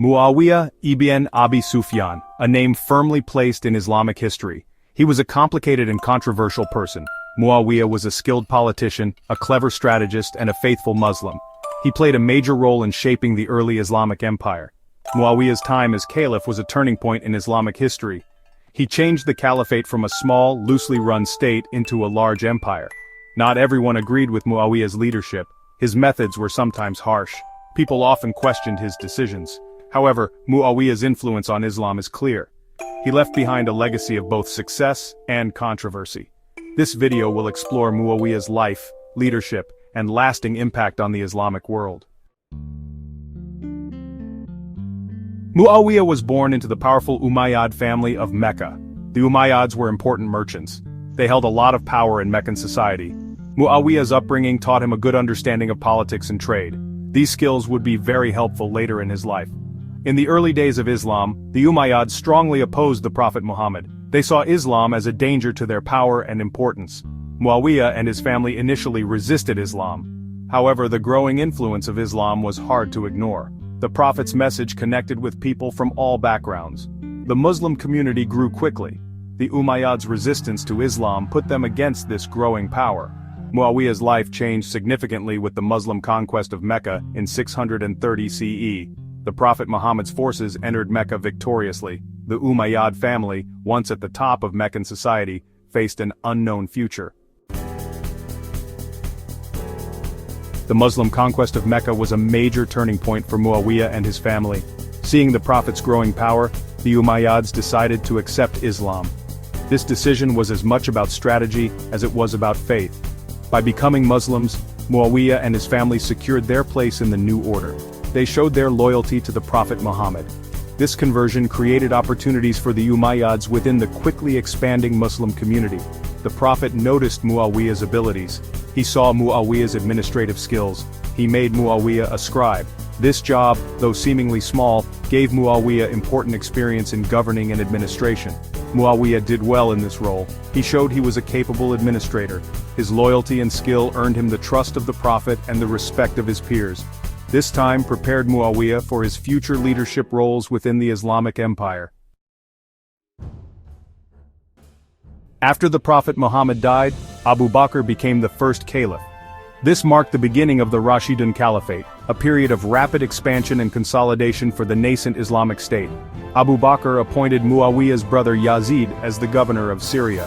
Muawiyah ibn Abi Sufyan, a name firmly placed in Islamic history. He was a complicated and controversial person. Muawiyah was a skilled politician, a clever strategist, and a faithful Muslim. He played a major role in shaping the early Islamic empire. Muawiyah's time as caliph was a turning point in Islamic history. He changed the caliphate from a small, loosely run state into a large empire. Not everyone agreed with Muawiyah's leadership. His methods were sometimes harsh. People often questioned his decisions. However, Muawiyah's influence on Islam is clear. He left behind a legacy of both success and controversy. This video will explore Muawiyah's life, leadership, and lasting impact on the Islamic world. Muawiyah was born into the powerful Umayyad family of Mecca. The Umayyads were important merchants. They held a lot of power in Meccan society. Muawiyah's upbringing taught him a good understanding of politics and trade. These skills would be very helpful later in his life. In the early days of Islam, the Umayyads strongly opposed the Prophet Muhammad. They saw Islam as a danger to their power and importance. Muawiyah and his family initially resisted Islam. However, the growing influence of Islam was hard to ignore. The Prophet's message connected with people from all backgrounds. The Muslim community grew quickly. The Umayyads' resistance to Islam put them against this growing power. Muawiyah's life changed significantly with the Muslim conquest of Mecca in 630 CE. The Prophet Muhammad's forces entered Mecca victoriously. The Umayyad family, once at the top of Meccan society, faced an unknown future. The Muslim conquest of Mecca was a major turning point for Muawiyah and his family. Seeing the Prophet's growing power, the Umayyads decided to accept Islam. This decision was as much about strategy as it was about faith. By becoming Muslims, Muawiyah and his family secured their place in the new order. They showed their loyalty to the Prophet Muhammad. This conversion created opportunities for the Umayyads within the quickly expanding Muslim community. The Prophet noticed Muawiyah's abilities. He saw Muawiyah's administrative skills. He made Muawiyah a scribe. This job, though seemingly small, gave Muawiyah important experience in governing and administration. Muawiyah did well in this role. He showed he was a capable administrator. His loyalty and skill earned him the trust of the Prophet and the respect of his peers. This time prepared Muawiyah for his future leadership roles within the Islamic Empire. After the Prophet Muhammad died, Abu Bakr became the first caliph. This marked the beginning of the Rashidun Caliphate, a period of rapid expansion and consolidation for the nascent Islamic State. Abu Bakr appointed Muawiyah's brother Yazid as the governor of Syria.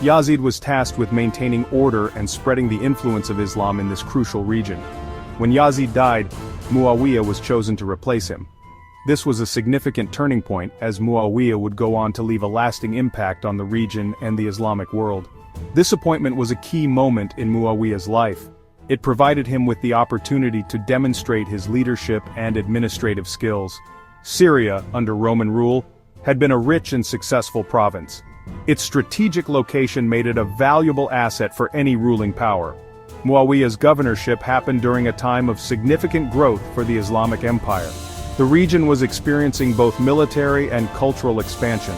Yazid was tasked with maintaining order and spreading the influence of Islam in this crucial region. When Yazid died, Muawiyah was chosen to replace him. This was a significant turning point, as Muawiyah would go on to leave a lasting impact on the region and the Islamic world. This appointment was a key moment in Muawiyah's life. It provided him with the opportunity to demonstrate his leadership and administrative skills. Syria, under Roman rule, had been a rich and successful province. Its strategic location made it a valuable asset for any ruling power. Muawiyah's governorship happened during a time of significant growth for the Islamic Empire. The region was experiencing both military and cultural expansion.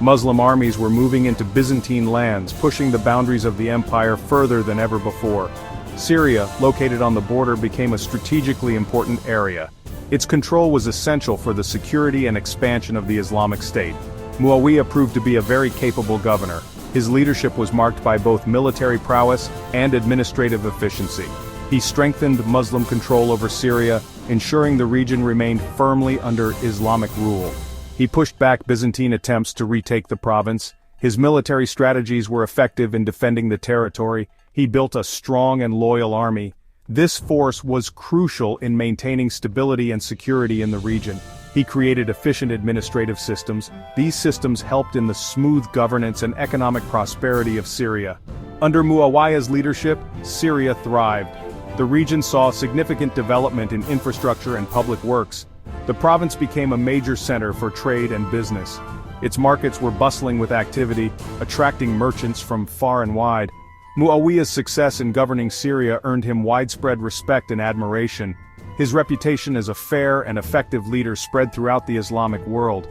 Muslim armies were moving into Byzantine lands, pushing the boundaries of the empire further than ever before. Syria, located on the border, became a strategically important area. Its control was essential for the security and expansion of the Islamic State. Muawiyah proved to be a very capable governor. His leadership was marked by both military prowess and administrative efficiency. He strengthened Muslim control over Syria, ensuring the region remained firmly under Islamic rule. He pushed back Byzantine attempts to retake the province. His military strategies were effective in defending the territory. He built a strong and loyal army. This force was crucial in maintaining stability and security in the region. He created efficient administrative systems. These systems helped in the smooth governance and economic prosperity of Syria. Under Muawiyah's leadership, Syria thrived. The region saw significant development in infrastructure and public works. The province became a major center for trade and business. Its markets were bustling with activity, attracting merchants from far and wide. Muawiyah's success in governing Syria earned him widespread respect and admiration. His reputation as a fair and effective leader spread throughout the Islamic world.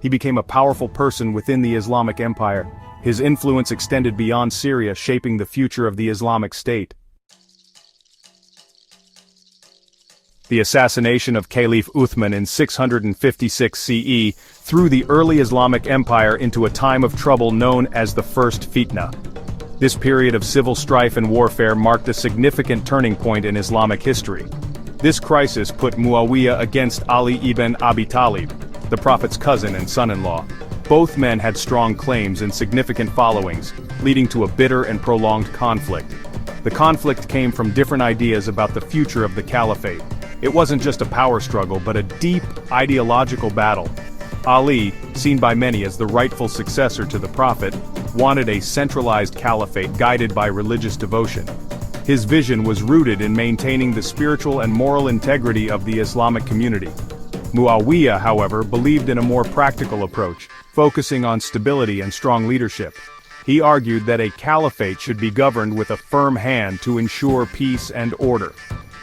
He became a powerful person within the Islamic Empire. His influence extended beyond Syria, shaping the future of the Islamic State. The assassination of Caliph Uthman in 656 CE threw the early Islamic Empire into a time of trouble known as the First Fitna. This period of civil strife and warfare marked a significant turning point in Islamic history. This crisis put Muawiyah against Ali ibn Abi Talib, the Prophet's cousin and son-in-law. Both men had strong claims and significant followings, leading to a bitter and prolonged conflict. The conflict came from different ideas about the future of the caliphate. It wasn't just a power struggle but a deep ideological battle. Ali, seen by many as the rightful successor to the Prophet, wanted a centralized caliphate guided by religious devotion. His vision was rooted in maintaining the spiritual and moral integrity of the Islamic community. Muawiyah, however, believed in a more practical approach, focusing on stability and strong leadership. He argued that a caliphate should be governed with a firm hand to ensure peace and order.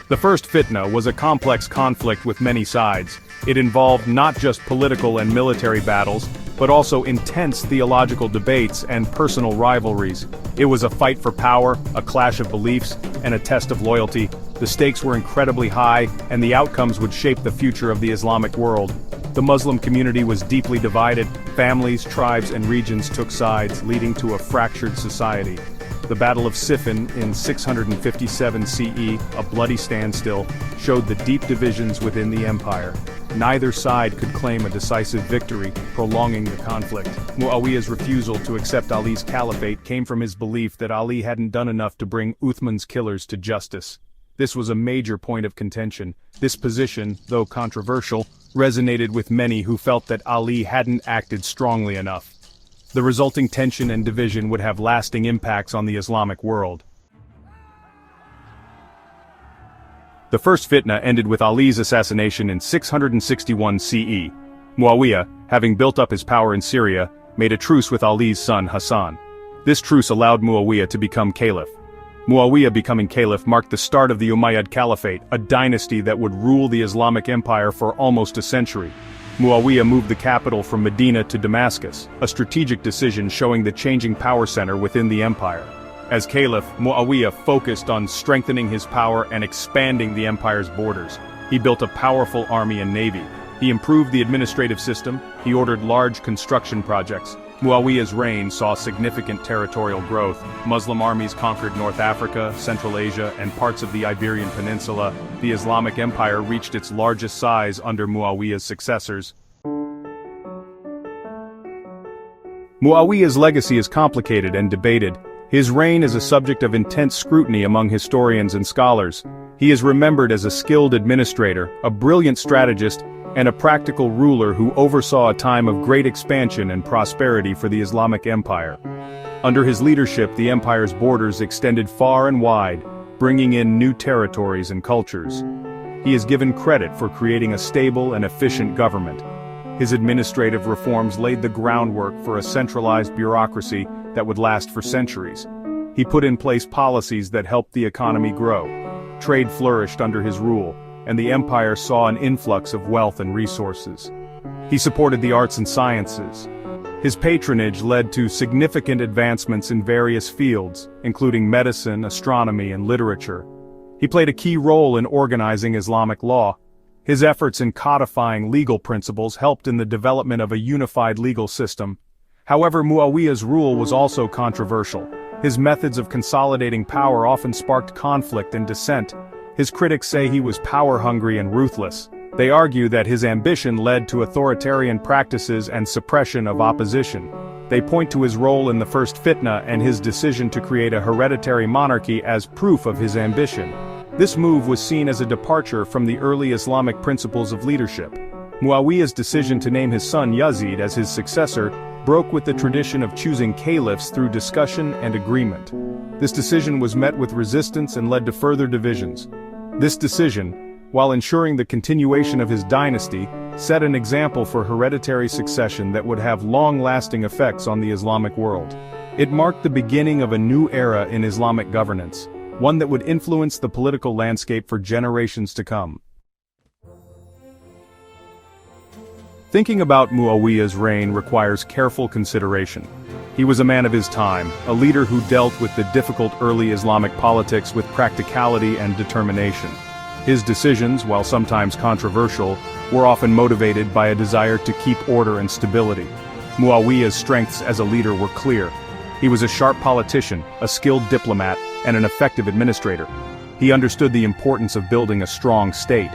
The First Fitna was a complex conflict with many sides. It involved not just political and military battles, but also intense theological debates and personal rivalries. It was a fight for power, a clash of beliefs, and a test of loyalty. The stakes were incredibly high, and the outcomes would shape the future of the Islamic world. The Muslim community was deeply divided. Families, tribes, and regions took sides, leading to a fractured society. The Battle of Siffin in 657 CE, a bloody standstill, showed the deep divisions within the empire. Neither side could claim a decisive victory, prolonging the conflict. Muawiyah's refusal to accept Ali's caliphate came from his belief that Ali hadn't done enough to bring Uthman's killers to justice. This was a major point of contention. This position, though controversial, resonated with many who felt that Ali hadn't acted strongly enough. The resulting tension and division would have lasting impacts on the Islamic world. The First Fitna ended with Ali's assassination in 661 CE. Muawiyah, having built up his power in Syria, made a truce with Ali's son Hassan. This truce allowed Muawiyah to become caliph. Muawiyah becoming caliph marked the start of the Umayyad Caliphate, a dynasty that would rule the Islamic Empire for almost a century. Muawiyah moved the capital from Medina to Damascus, a strategic decision showing the changing power center within the empire. As caliph, Muawiyah focused on strengthening his power and expanding the empire's borders. He built a powerful army and navy. He improved the administrative system. He ordered large construction projects. Muawiyah's reign saw significant territorial growth. Muslim armies conquered North Africa, Central Asia, and parts of the Iberian Peninsula. The Islamic Empire reached its largest size under Muawiyah's successors. Muawiyah's legacy is complicated and debated. His reign is a subject of intense scrutiny among historians and scholars. He is remembered as a skilled administrator, a brilliant strategist, and a practical ruler who oversaw a time of great expansion and prosperity for the Islamic Empire. Under his leadership, the empire's borders extended far and wide, bringing in new territories and cultures. He is given credit for creating a stable and efficient government. His administrative reforms laid the groundwork for a centralized bureaucracy that would last for centuries. He put in place policies that helped the economy grow. Trade flourished under his rule, and the empire saw an influx of wealth and resources. He supported the arts and sciences. His patronage led to significant advancements in various fields, including medicine, astronomy, and literature. He played a key role in organizing Islamic law. His efforts in codifying legal principles helped in the development of a unified legal system. However, Muawiyah's rule was also controversial. His methods of consolidating power often sparked conflict and dissent. His critics say he was power-hungry and ruthless. They argue that his ambition led to authoritarian practices and suppression of opposition. They point to his role in the First Fitna and his decision to create a hereditary monarchy as proof of his ambition. This move was seen as a departure from the early Islamic principles of leadership. Muawiyah's decision to name his son Yazid as his successor broke with the tradition of choosing caliphs through discussion and agreement. This decision was met with resistance and led to further divisions. This decision, while ensuring the continuation of his dynasty, set an example for hereditary succession that would have long-lasting effects on the Islamic world. It marked the beginning of a new era in Islamic governance, one that would influence the political landscape for generations to come. Thinking about Muawiyah's reign requires careful consideration. He was a man of his time, a leader who dealt with the difficult early Islamic politics with practicality and determination. His decisions, while sometimes controversial, were often motivated by a desire to keep order and stability. Muawiyah's strengths as a leader were clear. He was a sharp politician, a skilled diplomat, and an effective administrator. He understood the importance of building a strong state.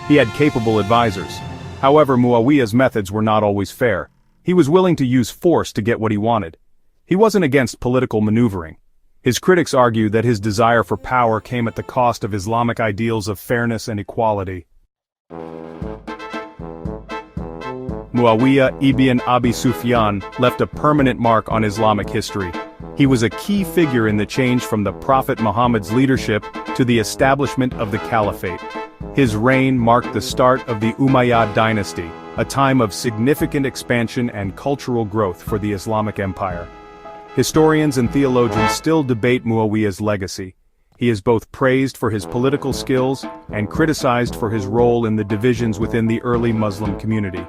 He had capable advisors. However, Muawiyah's methods were not always fair. He was willing to use force to get what he wanted. He wasn't against political maneuvering. His critics argue that his desire for power came at the cost of Islamic ideals of fairness and equality. Muawiyah ibn Abi Sufyan left a permanent mark on Islamic history. He was a key figure in the change from the Prophet Muhammad's leadership to the establishment of the Caliphate. His reign marked the start of the Umayyad Dynasty, a time of significant expansion and cultural growth for the Islamic Empire. Historians and theologians still debate Muawiyah's legacy. He is both praised for his political skills and criticized for his role in the divisions within the early Muslim community.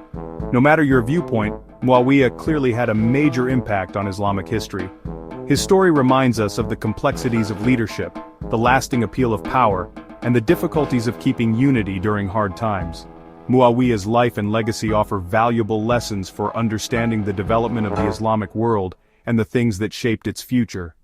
No matter your viewpoint, Muawiyah clearly had a major impact on Islamic history. His story reminds us of the complexities of leadership, the lasting appeal of power, and the difficulties of keeping unity during hard times. Muawiyah's life and legacy offer valuable lessons for understanding the development of the Islamic world and the things that shaped its future.